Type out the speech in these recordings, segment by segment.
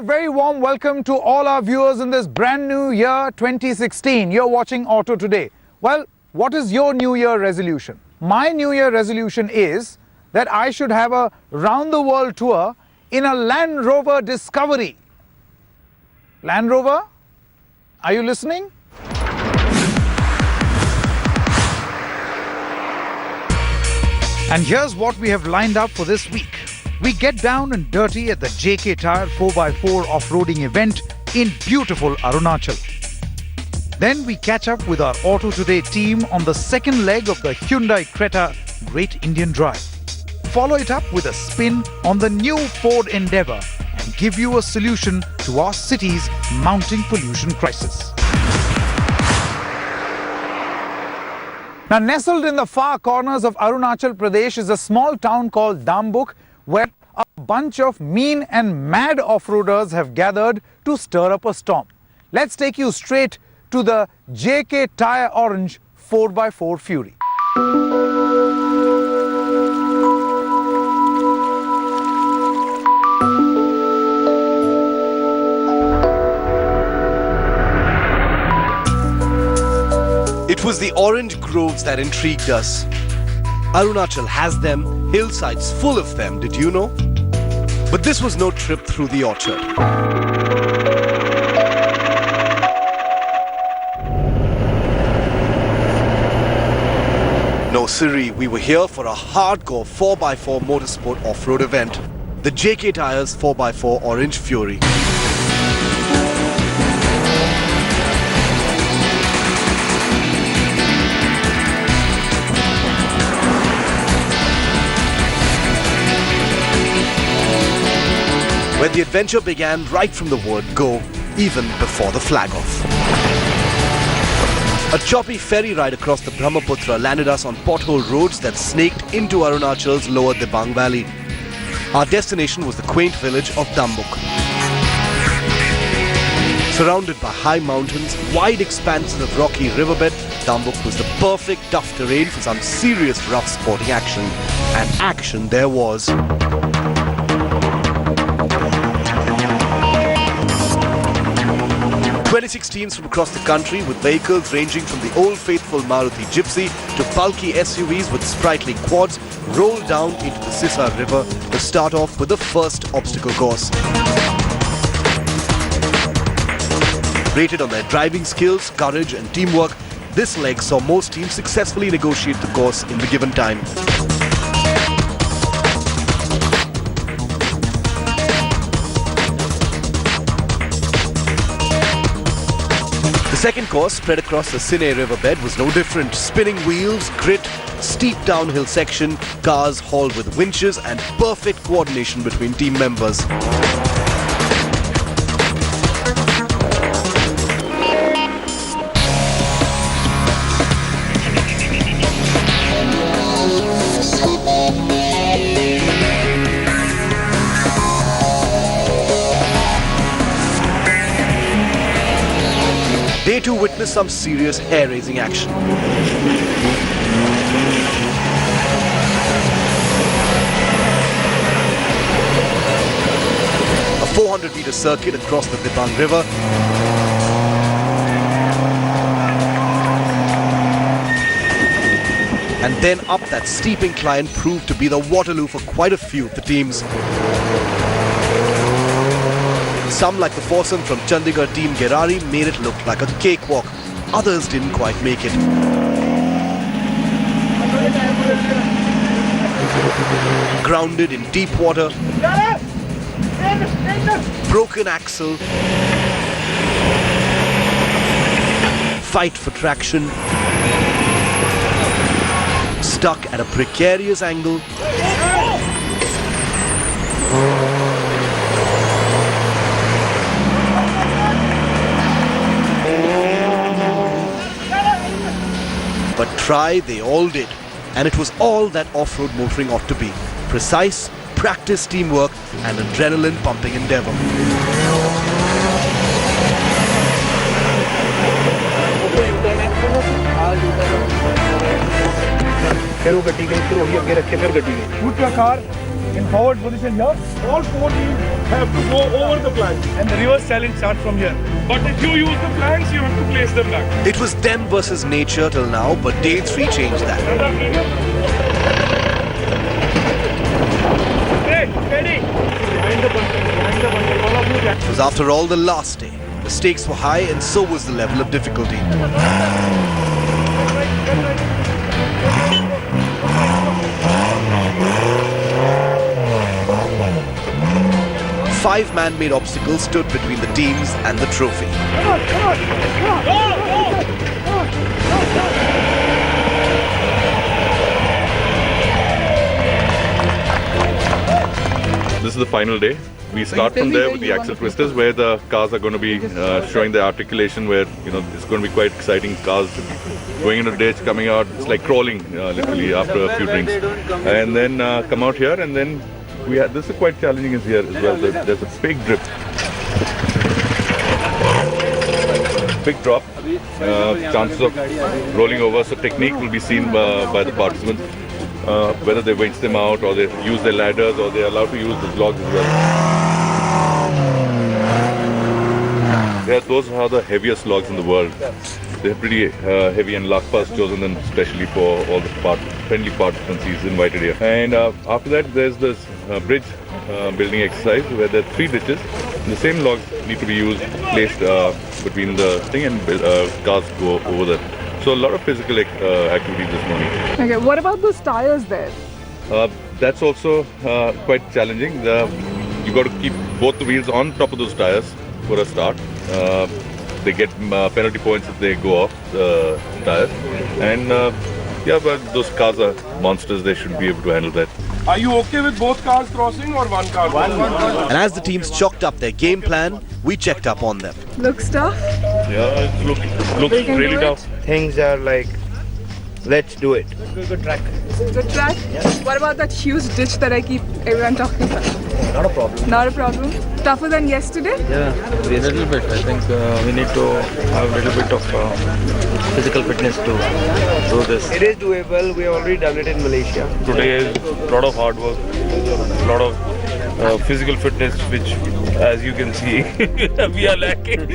very warm welcome to all our viewers in this brand new year 2016. You're watching Auto Today. Well, what is your New Year resolution? My New Year resolution is that I should have a round the world tour in a Land Rover Discovery. Land Rover? Are you listening? And here's what we have lined up for this week. We get down and dirty at the JK Tyre 4x4 off-roading event in beautiful Arunachal. Then we catch up with our Auto Today team on the second leg of the Hyundai Creta Great Indian Drive. Follow it up with a spin on the new Ford Endeavour and give you a solution to our city's mounting pollution crisis. Now, nestled in the far corners of Arunachal Pradesh is a small town called Dambuk, where a bunch of mean and mad off-roaders have gathered to stir up a storm. Let's take you straight to the JK Tyre Orange 4x4 Fury. It was the orange groves that intrigued us. Arunachal has them, hillsides full of them, did you know? But this was no trip through the orchard. No, Siri, we were here for a hardcore 4x4 motorsport off-road event. The JK Tyres 4x4 Orange Fury. Where the adventure began right from the word go, even before the flag off. A choppy ferry ride across the Brahmaputra landed us on pothole roads that snaked into Arunachal's lower Dibang Valley. Our destination was the quaint village of Dambuk. Surrounded by high mountains, wide expanses of rocky riverbed, Dambuk was the perfect tough terrain for some serious rough sporting action. And action there was. 2016s from across the country with vehicles ranging from the old faithful Maruti Gypsy to bulky SUVs with sprightly quads rolled down into the Sisa River to start off with the first obstacle course. Rated on their driving skills, courage and teamwork, this leg saw most teams successfully negotiate the course in the given time. The second course, spread across the Sine riverbed, was no different. Spinning wheels, grit, steep downhill section, cars hauled with winches and perfect coordination between team members. Day 2 witnessed some serious hair-raising action. A 400-meter circuit across the Dibang River. And then up that steep incline proved to be the Waterloo for quite a few of the teams. Some, like the foursome from Chandigarh team Gerari, made it look like a cakewalk. Others didn't quite make it. Grounded in deep water, broken axle, fight for traction, stuck at a precarious angle. But try they all did, and it was all that off-road motoring ought to be. Precise, practice teamwork and adrenaline-pumping endeavour. फिर वो गड्डी गई, फिर वही आगे रखे, फिर गड्डी गई। Shoot your car, in forward position here. All 4 teams have to go over the planks. And the reverse challenge starts from here. But if you use the planks, you have to place them back. It was them versus nature till now, but day 3 changed that. Hey, ready? Behind the bunker, all of you can. It was after all the last day. The stakes were high and so was the level of difficulty. 5 man-made obstacles stood between the teams and the trophy. This is the final day. We start from there with the axle twisters, where the cars are going to be showing their articulation, where it's going to be quite exciting. Cars going into the ditch, coming out, it's like crawling literally after a few drinks, and then come out here, and then this is quite challenging is here as well. There's a big drip, big drop, chances of rolling over. So technique will be seen by the participants, whether they winch them out or they use their ladders or they're allowed to use the logs as well. Yeah, those are the heaviest logs in the world. They're pretty heavy, and Lakpa's chosen them especially for all the friendly participants he's invited here. And after that, there's this bridge building exercise where there are 3 ditches. The same logs need to be placed between the thing, and cars go over that. So a lot of physical activity this morning. Okay, what about those tires there? That's also quite challenging. You got to keep both the wheels on top of those tires for a start. They get penalty points if they go off the tires. And yeah, but those cars are monsters. They should be able to handle that. Are you okay with both cars crossing or one car? And as the teams chalked up their game plan, we checked up on them. Looks tough. Yeah, it looks really tough. Things are like, let's do it. Good track. What about that huge ditch that I keep everyone talking about? Not a problem. Not a problem. Tougher than yesterday? Yeah, a little bit. I think we need to have a little bit of physical fitness to do this. It is doable. We have already done it in Malaysia. Today is a lot of hard work, a lot of physical fitness, which, as you can see, we are lacking.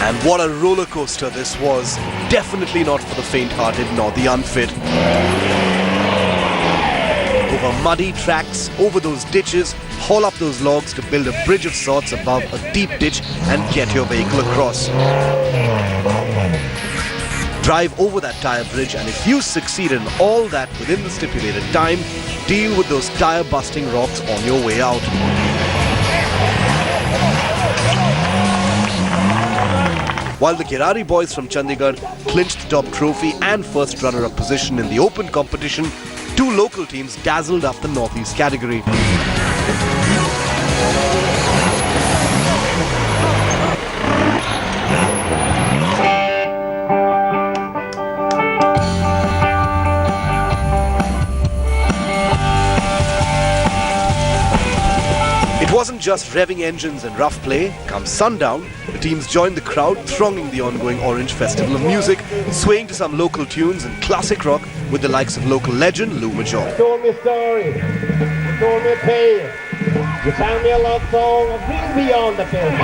And what a roller coaster this was. Definitely not for the faint-hearted nor the unfit. Over muddy tracks, over those ditches, haul up those logs to build a bridge of sorts above a deep ditch and get your vehicle across. Drive over that tire bridge, and if you succeed in all that within the stipulated time, deal with those tire-busting rocks on your way out. While the Kirari boys from Chandigarh clinched the top trophy and first runner-up position in the open competition, 2 local teams dazzled up the Northeast category. It wasn't just revving engines and rough play. Come sundown, the teams joined the crowd thronging the ongoing Orange Festival of Music, swaying to some local tunes and classic rock with the likes of local legend Lou Major. You told me a story, you told me a tale, you sang me a love song of dreams beyond the pale.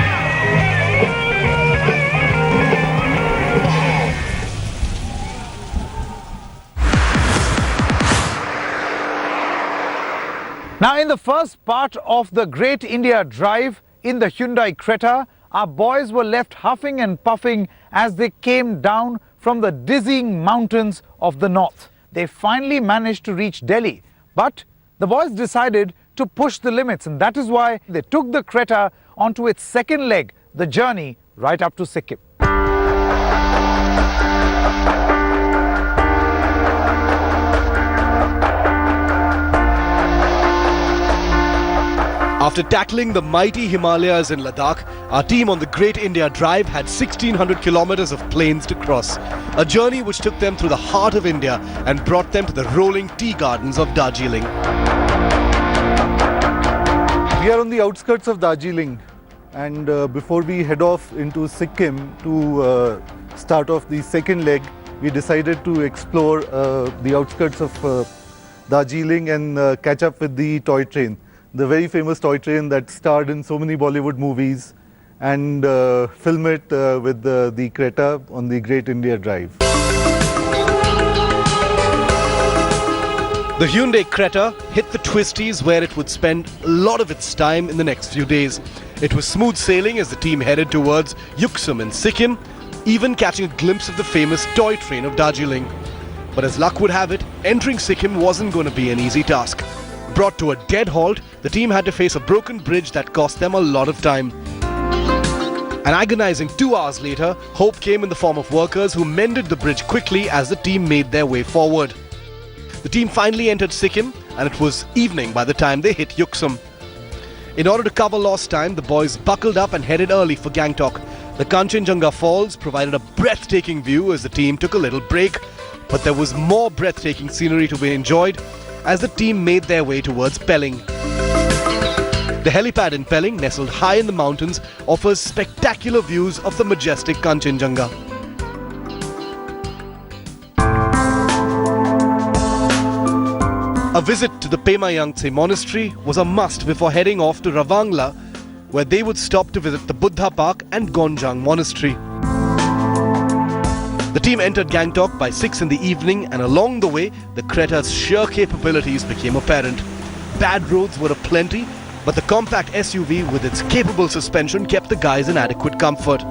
Now, in the first part of the Great India Drive in the Hyundai Creta, our boys were left huffing and puffing as they came down from the dizzying mountains of the north. They finally managed to reach Delhi, but the boys decided to push the limits, and that is why they took the Creta onto its second leg, the journey right up to Sikkim. After tackling the mighty Himalayas in Ladakh, our team on the Great India Drive had 1600 kilometers of plains to cross. A journey which took them through the heart of India and brought them to the rolling tea gardens of Darjeeling. We are on the outskirts of Darjeeling, and before we head off into Sikkim to start off the second leg, we decided to explore the outskirts of Darjeeling and catch up with the toy train. The very famous toy train that starred in so many Bollywood movies, and film it with the Creta on the Great India Drive. The Hyundai Creta hit the twisties where it would spend a lot of its time in the next few days. It was smooth sailing as the team headed towards Yuksum in Sikkim, even catching a glimpse of the famous toy train of Darjeeling. But as luck would have it, entering Sikkim wasn't going to be an easy task. Brought to a dead halt, the team had to face a broken bridge that cost them a lot of time. An agonizing 2 hours later, hope came in the form of workers who mended the bridge quickly as the team made their way forward. The team finally entered Sikkim, and it was evening by the time they hit Yuksum. In order to cover lost time, the boys buckled up and headed early for Gangtok. The Kanchenjunga Falls provided a breathtaking view as the team took a little break, but there was more breathtaking scenery to be enjoyed as the team made their way towards Pelling. The helipad in Pelling, nestled high in the mountains, offers spectacular views of the majestic Kanchenjunga. A visit to the Pema Yangtze monastery was a must before heading off to Ravangla, where they would stop to visit the Buddha Park and Gonjang monastery. The team entered Gangtok by 6 in the evening, and along the way, the Creta's sheer capabilities became apparent. Bad roads were aplenty, but the compact SUV with its capable suspension kept the guys in adequate comfort.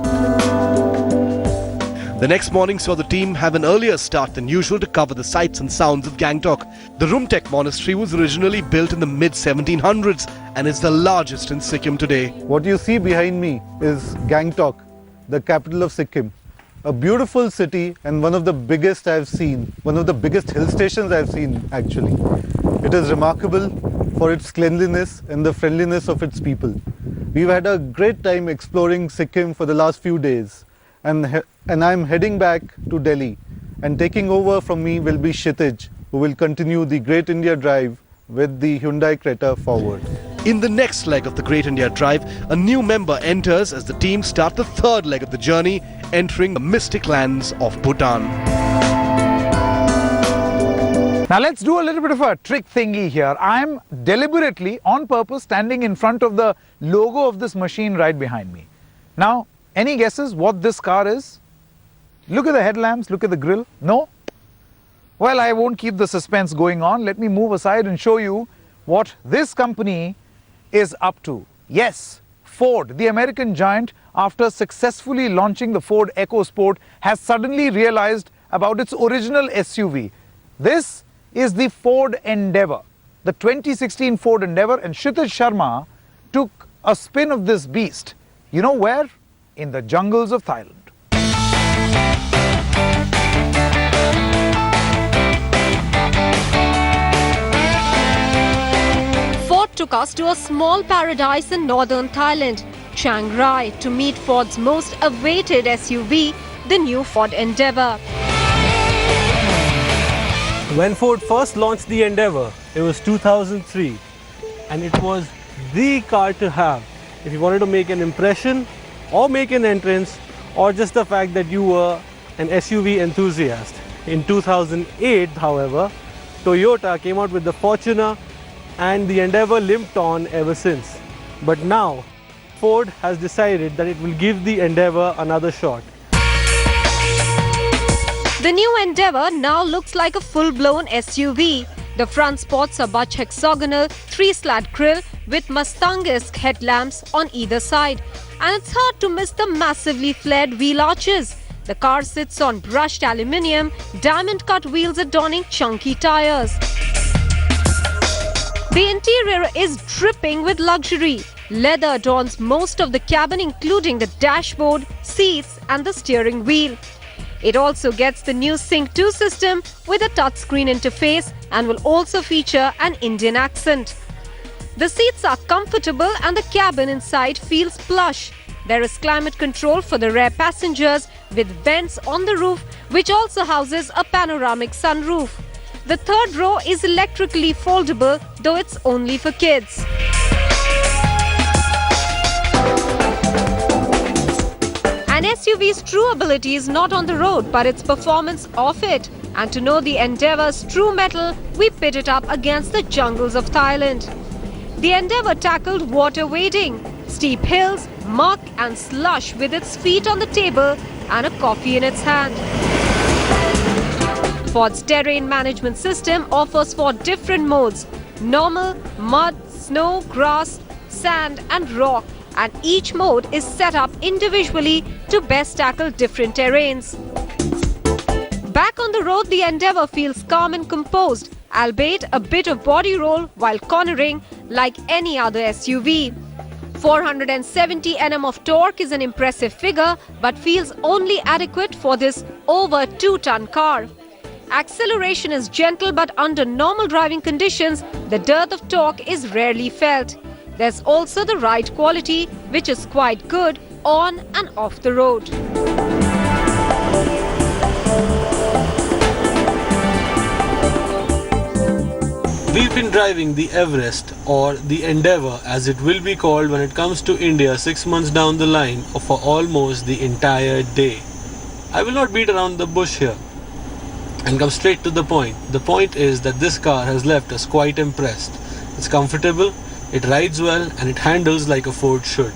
The next morning saw the team have an earlier start than usual to cover the sights and sounds of Gangtok. The Rumtek monastery was originally built in the mid-1700s and is the largest in Sikkim today. What you see behind me is Gangtok, the capital of Sikkim. A beautiful city and one of the biggest I've seen, one of the biggest hill stations I've seen actually. It is remarkable for its cleanliness and the friendliness of its people. We've had a great time exploring Sikkim for the last few days, and I'm heading back to Delhi, and taking over from me will be Kshitij, who will continue the Great India Drive with the Hyundai Creta forward. In the next leg of the Great India Drive, a new member enters as the team start the third leg of the journey, entering the mystic lands of Bhutan. Now let's do a little bit of a trick thingy here. I'm deliberately, on purpose, standing in front of the logo of this machine right behind me. Now, any guesses what this car is? Look at the headlamps, look at the grille. No? Well, I won't keep the suspense going on. Let me move aside and show you what this company is up to. Yes, Ford, the American giant, after successfully launching the Ford EcoSport, has suddenly realized about its original SUV. This is the Ford Endeavour, the 2016 Ford Endeavour, and Kshitij Sharma took a spin of this beast. You know where? In the jungles of Thailand. Ford took us to a small paradise in northern Thailand, Chiang Rai, to meet Ford's most awaited SUV, the new Ford Endeavour. When Ford first launched the Endeavour, it was 2003, and it was the car to have if you wanted to make an impression or make an entrance, or just the fact that you were an SUV enthusiast. In 2008, however, Toyota came out with the Fortuner, and the Endeavour limped on ever since. But now, Ford has decided that it will give the Endeavour another shot. The new Endeavour now looks like a full-blown SUV. The front spots a Butch hexagonal 3-slat grille with Mustang-esque headlamps on either side. And it's hard to miss the massively flared wheel arches. The car sits on brushed aluminium, diamond-cut wheels adorning chunky tires. The interior is dripping with luxury. Leather adorns most of the cabin, including the dashboard, seats and the steering wheel. It also gets the new Sync 2 system with a touchscreen interface and will also feature an Indian accent. The seats are comfortable and the cabin inside feels plush. There is climate control for the rear passengers with vents on the roof, which also houses a panoramic sunroof. The third row is electrically foldable, though it's only for kids. An SUV's true ability is not on the road, but its performance off it. And to know the Endeavour's true mettle, we pit it up against the jungles of Thailand. The Endeavour tackled water wading, steep hills, muck and slush with its feet on the table and a coffee in its hand. Ford's terrain management system offers 4 different modes: normal, mud, snow, grass, sand and rock, and each mode is set up individually to best tackle different terrains. Back on the road, the Endeavour feels calm and composed, albeit a bit of body roll while cornering like any other SUV. 470 Nm of torque is an impressive figure, but feels only adequate for this over 2-ton car. Acceleration is gentle, but under normal driving conditions, the dearth of torque is rarely felt. There's also the ride quality, which is quite good on and off the road. We've been driving the Everest, or the Endeavour as it will be called when it comes to India 6 months down the line, for almost the entire day. I will not beat around the bush here and come straight to the point. The point is that this car has left us quite impressed. It's comfortable, it rides well, and it handles like a Ford should.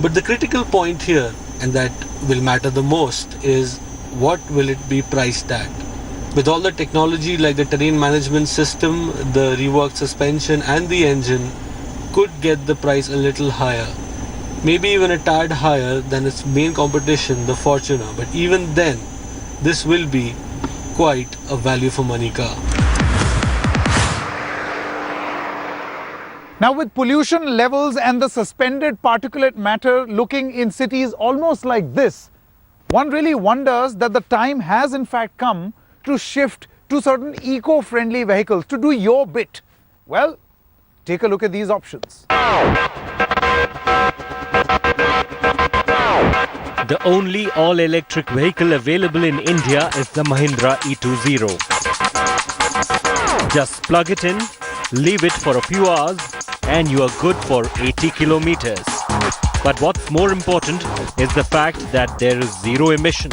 But the critical point here, and that will matter the most, is what will it be priced at? With all the technology like the terrain management system, the reworked suspension and the engine could get the price a little higher. Maybe even a tad higher than its main competition, the Fortuner. But even then, this will be quite a value for money car. Now, with pollution levels and the suspended particulate matter looking in cities almost like this, one really wonders that the time has in fact come to shift to certain eco-friendly vehicles, to do your bit. Well, take a look at these options. The only all-electric vehicle available in India is the Mahindra E20. Just plug it in, leave it for a few hours, and you are good for 80 kilometers. But what's more important is the fact that there is zero emission.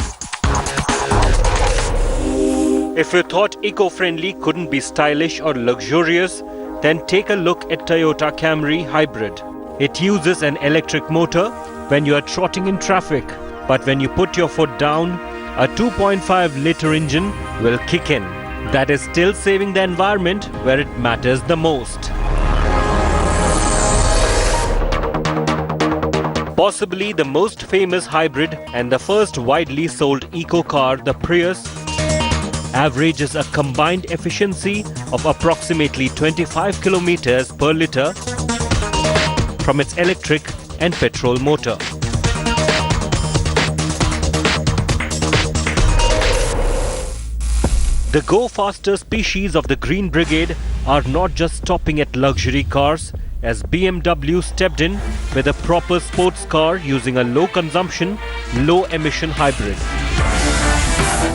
If you thought eco-friendly couldn't be stylish or luxurious, then take a look at Toyota Camry Hybrid. It uses an electric motor when you are trotting in traffic, but when you put your foot down, a 2.5-litre engine will kick in. That is still saving the environment where it matters the most. Possibly the most famous hybrid and the first widely sold eco car, the Prius, averages a combined efficiency of approximately 25 kilometers per litre from its electric and petrol motor. The go-faster species of the Green Brigade are not just stopping at luxury cars, as BMW stepped in with a proper sports car using a low-consumption, low-emission hybrid.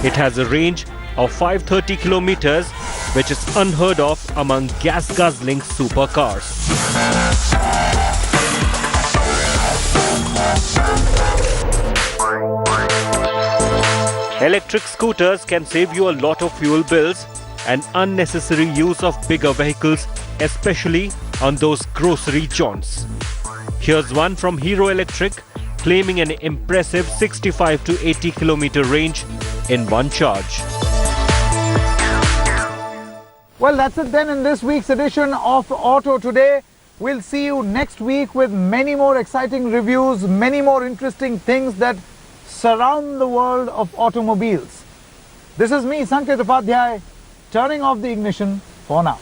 It has a range of 530 kilometers, which is unheard of among gas-guzzling supercars. Electric scooters can save you a lot of fuel bills and unnecessary use of bigger vehicles, especially on those grocery jaunts. Here's one from Hero Electric, claiming an impressive 65 to 80 kilometer range in one charge. Well, that's it then in this week's edition of Auto Today. We'll see you next week with many more exciting reviews, many more interesting things that surround the world of automobiles. This is me, Sanket Upadhyay, turning off the ignition for now.